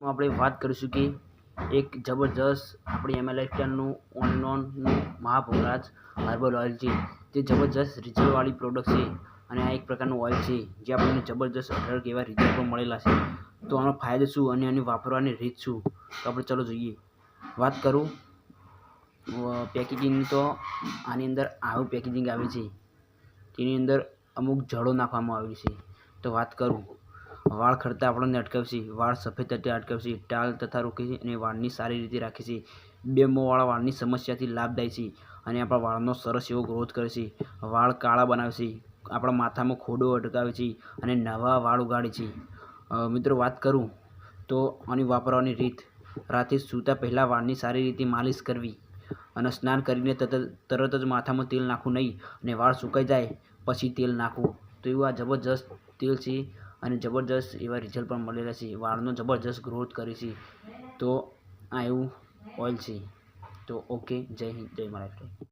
આપણે વાત કરીશું કે એક જબરજસ્ત આપણી એમઆઈ લાઈફસ્ટાઈલનું ઓનનું મહાભોગરાજ હર્બલ ઓઇલ છે. તે જબરજસ્ત રિઝલ્ટવાળી પ્રોડક્ટ છે અને આ એક પ્રકારનું ઓઇલ છે જે આપણને જબરજસ્ત 18 એવા રિઝલ્ટ પણ મળેલા છે. તો આનો ફાયદો શું અને આની વાપરવાની રીત શું, તો આપણે ચાલો જોઈએ. વાત કરું પેકેજિંગ, તો આની અંદર આવું પેકેજિંગ આવે છે. તેની અંદર અમુક જડો નાખવામાં આવેલી છે. તો વાત કરું, વાળ ખરતા આપણને અટકાવશે, વાળ સફેદ થતા અટકાવશે, ટાલ તથા રોકે છે અને વાળની સારી રીતે રાખે છે. 2 મોંવાળા વાળની સમસ્યાથી લાભદાયી છે અને આપણા વાળનો સરસ એવો ગ્રોથ કરે છે. વાળ કાળા બનાવે છે, આપણા માથામાં ખોડો અટકાવે છે અને નવા વાળ ઉગાડે છે. મિત્રો વાત કરું તો આની વાપરવાની રીત: રાતે સૂતા પહેલાં વાળની સારી રીતે માલિશ કરવી અને સ્નાન કરીને તરત જ માથામાં તેલ નાખવું નહીં અને વાળ સુકાઈ જાય પછી તેલ નાખવું. તો એવું આ જબરજસ્ત તેલ છે અને જબરજસ્ત એવા રિઝલ્ટ પણ મળેલા છે. વાળનો જબરજસ્ત ગ્રોથ કરે છે. તો આ એવું ઓઇલ છે. તો ઓકે, જય હિન્દ, જય મહારાષ્ટ્ર.